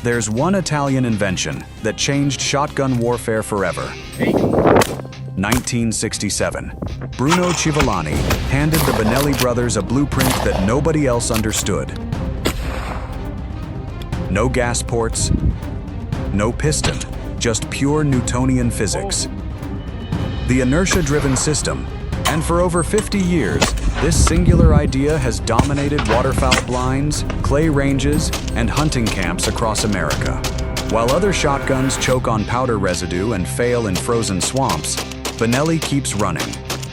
There's one Italian invention that changed shotgun warfare forever. 1967. Bruno Civillani handed the Benelli brothers a blueprint that nobody else understood. No gas ports, no piston, just pure Newtonian physics. The inertia-driven system, and for over 50 years, this singular idea has dominated waterfowl blinds, clay ranges, and hunting camps across America. While other shotguns choke on powder residue and fail in frozen swamps, Benelli keeps running.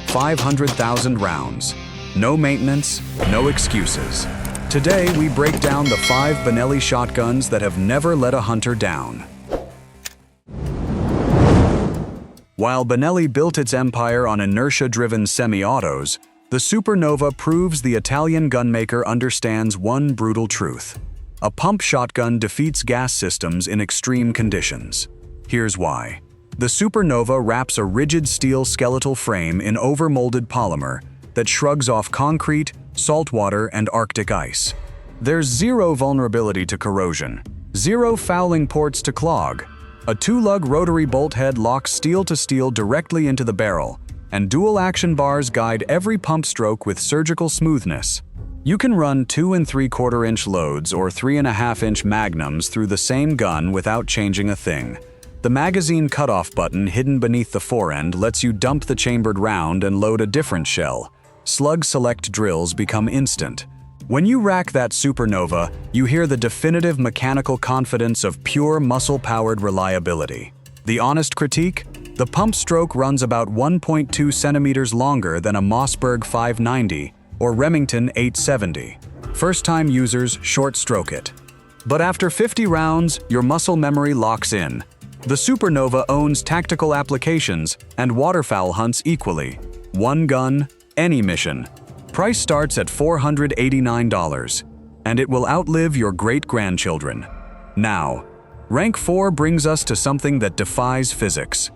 500,000 rounds. No maintenance, no excuses. Today, we break down the 5 Benelli shotguns that have never let a hunter down. While Benelli built its empire on inertia-driven semi-autos, the SuperNova proves the Italian gunmaker understands one brutal truth. A pump shotgun defeats gas systems in extreme conditions. Here's why. The SuperNova wraps a rigid steel skeletal frame in overmolded polymer that shrugs off concrete, saltwater, and Arctic ice. There's zero vulnerability to corrosion, zero fouling ports to clog. A 2-lug rotary bolt head locks steel to steel directly into the barrel, and dual action bars guide every pump stroke with surgical smoothness. You can run 2 3/4-inch loads or 3.5-inch magnums through the same gun without changing a thing. The magazine cutoff button hidden beneath the forend lets you dump the chambered round and load a different shell. Slug select drills become instant. When you rack that SuperNova, you hear the definitive mechanical confidence of pure muscle-powered reliability. The honest critique? The pump stroke runs about 1.2 centimeters longer than a Mossberg 590 or Remington 870. First-time users short-stroke it. But after 50 rounds, your muscle memory locks in. The SuperNova owns tactical applications and waterfowl hunts equally. One gun, any mission. Price starts at $489, and it will outlive your great-grandchildren. Now, rank 4 brings us to something that defies physics.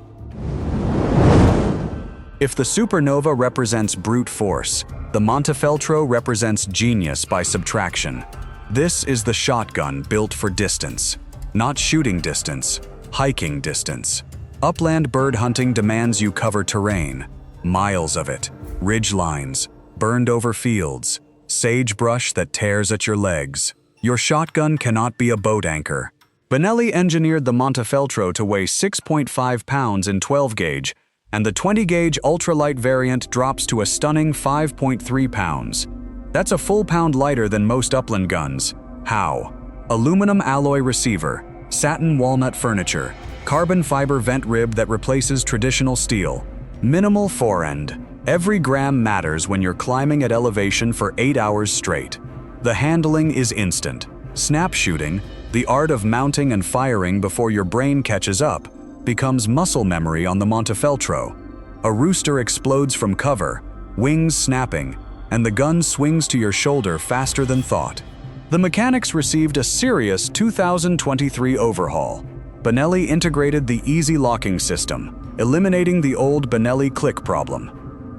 If the SuperNova represents brute force, the Montefeltro represents genius by subtraction. This is the shotgun built for distance. Not shooting distance, hiking distance. Upland bird hunting demands you cover terrain. Miles of it, ridge lines, burned over fields, sagebrush that tears at your legs. Your shotgun cannot be a boat anchor. Benelli engineered the Montefeltro to weigh 6.5 pounds in 12 gauge, and the 20 gauge ultralight variant drops to a stunning 5.3 pounds. That's a full pound lighter than most upland guns. How? Aluminum alloy receiver, satin walnut furniture, carbon fiber vent rib that replaces traditional steel, minimal forend. Every gram matters when you're climbing at elevation for 8 hours straight. The handling is instant. Snap shooting, the art of mounting and firing before your brain catches up, becomes muscle memory on the Montefeltro. A rooster explodes from cover, wings snapping, and the gun swings to your shoulder faster than thought. The mechanics received a serious 2023 overhaul. Benelli integrated the easy locking system, eliminating the old Benelli click problem.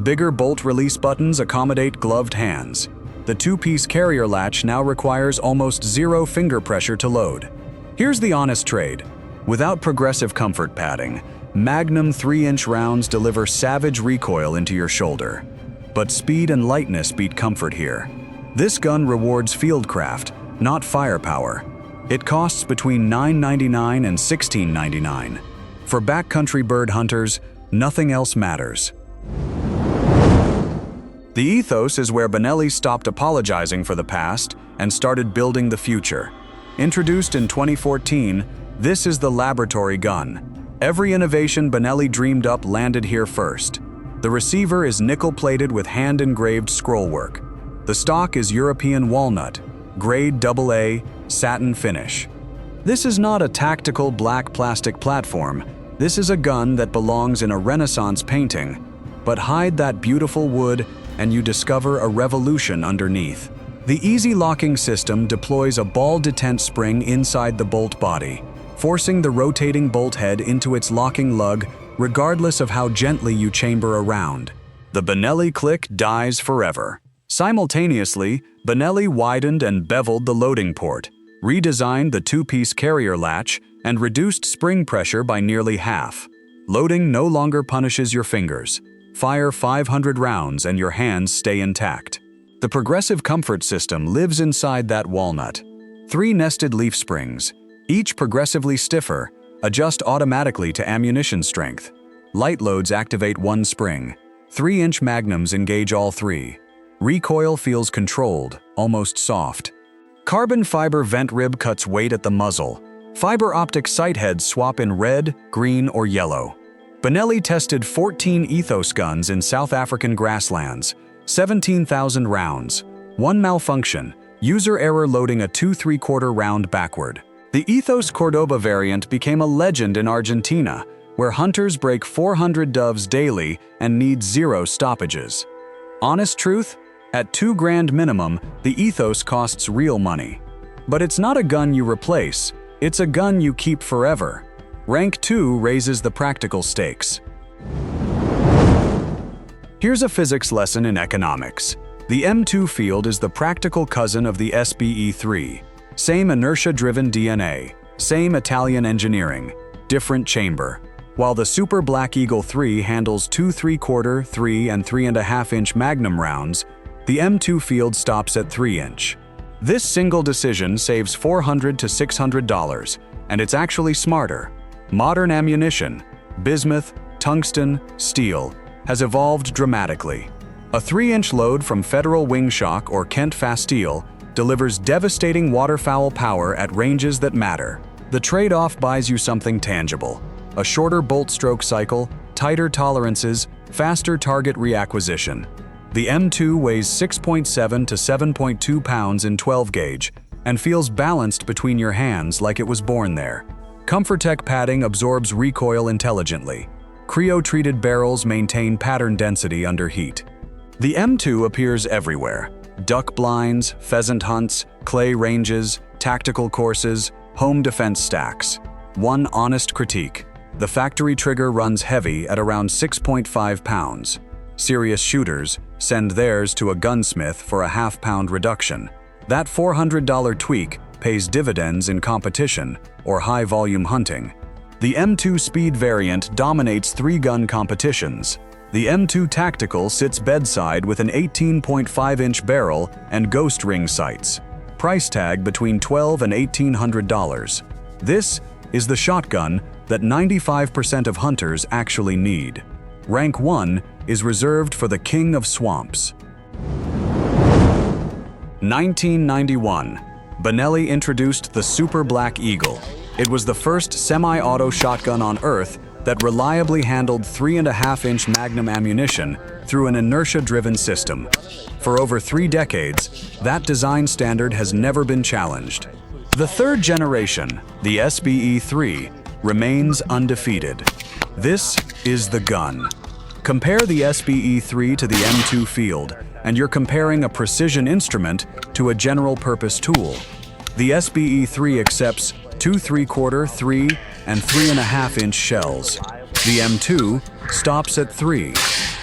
Bigger bolt release buttons accommodate gloved hands. The 2-piece carrier latch now requires almost zero finger pressure to load. Here's the honest trade. Without progressive comfort padding, Magnum 3-inch rounds deliver savage recoil into your shoulder. But speed and lightness beat comfort here. This gun rewards fieldcraft, not firepower. It costs between $9.99 and $16.99. For backcountry bird hunters, nothing else matters. The Ethos is where Benelli stopped apologizing for the past and started building the future. Introduced in 2014, this is the laboratory gun. Every innovation Benelli dreamed up landed here first. The receiver is nickel-plated with hand-engraved scrollwork. The stock is European walnut, grade AA, satin finish. This is not a tactical black plastic platform. This is a gun that belongs in a Renaissance painting. But hide that beautiful wood and you discover a revolution underneath. The easy locking system deploys a ball detent spring inside the bolt body, forcing the rotating bolt head into its locking lug regardless of how gently you chamber a round. The Benelli click dies forever. Simultaneously, Benelli widened and beveled the loading port, redesigned the two-piece carrier latch, and reduced spring pressure by nearly half. Loading no longer punishes your fingers. Fire 500 rounds and your hands stay intact. The progressive comfort system lives inside that walnut. 3 nested leaf springs, each progressively stiffer, adjust automatically to ammunition strength. Light loads activate 1 spring. 3-inch magnums engage all 3. Recoil feels controlled, almost soft. Carbon fiber vent rib cuts weight at the muzzle. Fiber optic sight heads swap in red, green, or yellow. Benelli tested 14 Ethos guns in South African grasslands. 17,000 rounds. 1 malfunction. User error loading a 2 3/4 round backward. The Ethos Cordoba variant became a legend in Argentina, where hunters break 400 doves daily and need 0 stoppages. Honest truth? At $2 grand minimum, the Ethos costs real money. But it's not a gun you replace, it's a gun you keep forever. Rank 2 raises the practical stakes. Here's a physics lesson in economics. The M2 field is the practical cousin of the SBE3. Same inertia-driven DNA, same Italian engineering, different chamber. While the Super Black Eagle 3 handles 2 3/4, 3 and 3.5-inch magnum rounds, the M2 field stops at 3-inch. This single decision saves $400 to $600, and it's actually smarter. Modern ammunition, bismuth, tungsten, steel, has evolved dramatically. A 3-inch load from Federal Wing Shock or Kent Fasteel delivers devastating waterfowl power at ranges that matter. The trade-off buys you something tangible: a shorter bolt stroke cycle, tighter tolerances, faster target reacquisition. The M2 weighs 6.7 to 7.2 pounds in 12 gauge and feels balanced between your hands like it was born there. Comfortech padding absorbs recoil intelligently. Cryo-treated barrels maintain pattern density under heat. The M2 appears everywhere: duck blinds, pheasant hunts, clay ranges, tactical courses, home defense stacks. One honest critique: the factory trigger runs heavy at around 6.5 pounds. Serious shooters send theirs to a gunsmith for a half-pound reduction. That $400 tweak pays dividends in competition or high-volume hunting. The M2 Speed variant dominates 3-gun competitions. The M2 Tactical sits bedside with an 18.5-inch barrel and ghost ring sights. Price tag between $1,200 and $1,800. This is the shotgun that 95% of hunters actually need. Rank 1 is reserved for the king of swamps. 1991. Benelli introduced the Super Black Eagle. It was the first semi-auto shotgun on Earth that reliably handled 3.5-inch magnum ammunition through an inertia-driven system. For over 3 decades, that design standard has never been challenged. The third generation, the SBE3, remains undefeated. This is the gun. Compare the SBE3 to the M2 field, and you're comparing a precision instrument to a general-purpose tool. The SBE3 accepts 2 3/4, 3, and 3.5-inch shells. The M2 stops at 3.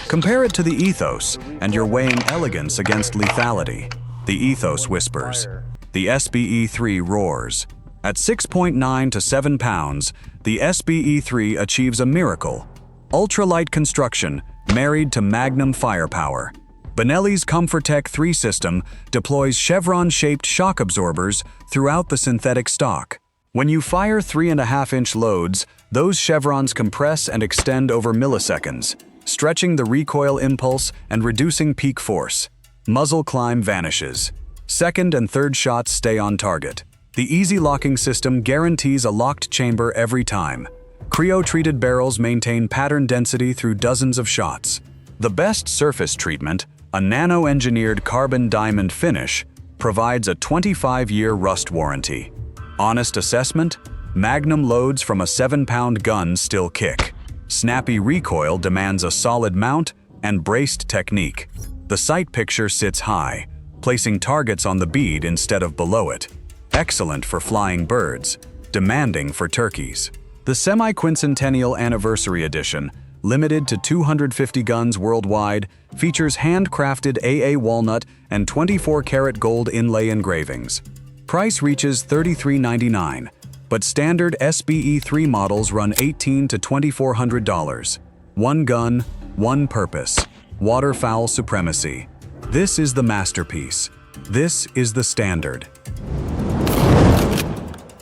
Compare it to the Ethos, and you're weighing elegance against lethality. The Ethos whispers. The SBE3 roars. At 6.9 to 7 pounds, the SBE3 achieves a miracle. Ultralight construction, married to magnum firepower. Benelli's Comfortech 3 system deploys chevron-shaped shock absorbers throughout the synthetic stock. When you fire 3.5-inch loads, those chevrons compress and extend over milliseconds, stretching the recoil impulse and reducing peak force. Muzzle climb vanishes. Second and third shots stay on target. The easy locking system guarantees a locked chamber every time. Cryo-treated barrels maintain pattern density through dozens of shots. The best surface treatment, a nano-engineered carbon diamond finish, provides a 25-year rust warranty. Honest assessment? Magnum loads from a 7-pound gun still kick. Snappy recoil demands a solid mount and braced technique. The sight picture sits high, placing targets on the bead instead of below it. Excellent for flying birds, demanding for turkeys. The Semi-Quincentennial Anniversary Edition, limited to 250 guns worldwide, features handcrafted AA walnut and 24-karat gold inlay engravings. Price reaches $33.99, but standard SBE3 models run $1,800 to $2,400. One gun, one purpose. Waterfowl supremacy. This is the masterpiece. This is the standard.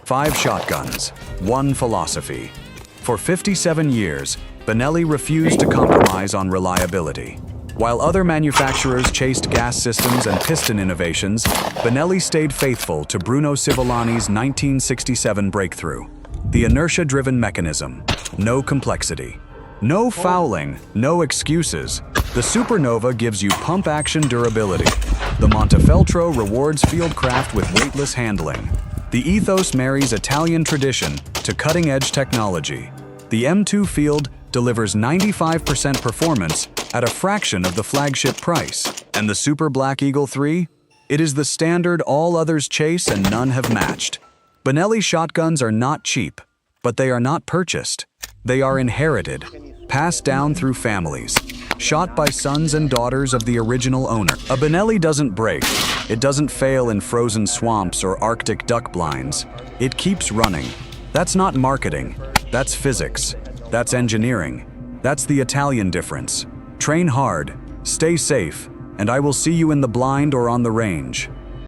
5 shotguns, one philosophy. For 57 years, Benelli refused to compromise on reliability. While other manufacturers chased gas systems and piston innovations, Benelli stayed faithful to Bruno Civillani's 1967 breakthrough. The inertia-driven mechanism. No complexity. No fouling, no excuses. The SuperNova gives you pump-action durability. The Montefeltro rewards fieldcraft with weightless handling. The Ethos marries Italian tradition to cutting-edge technology. The M2 Field delivers 95% performance at a fraction of the flagship price. And the Super Black Eagle 3? It is the standard all others chase and none have matched. Benelli shotguns are not cheap, but they are not purchased. They are inherited, passed down through families, shot by sons and daughters of the original owner. A Benelli doesn't break. It doesn't fail in frozen swamps or Arctic duck blinds. It keeps running. That's not marketing. That's physics. That's engineering. That's the Italian difference. Train hard, stay safe, and I will see you in the blind or on the range.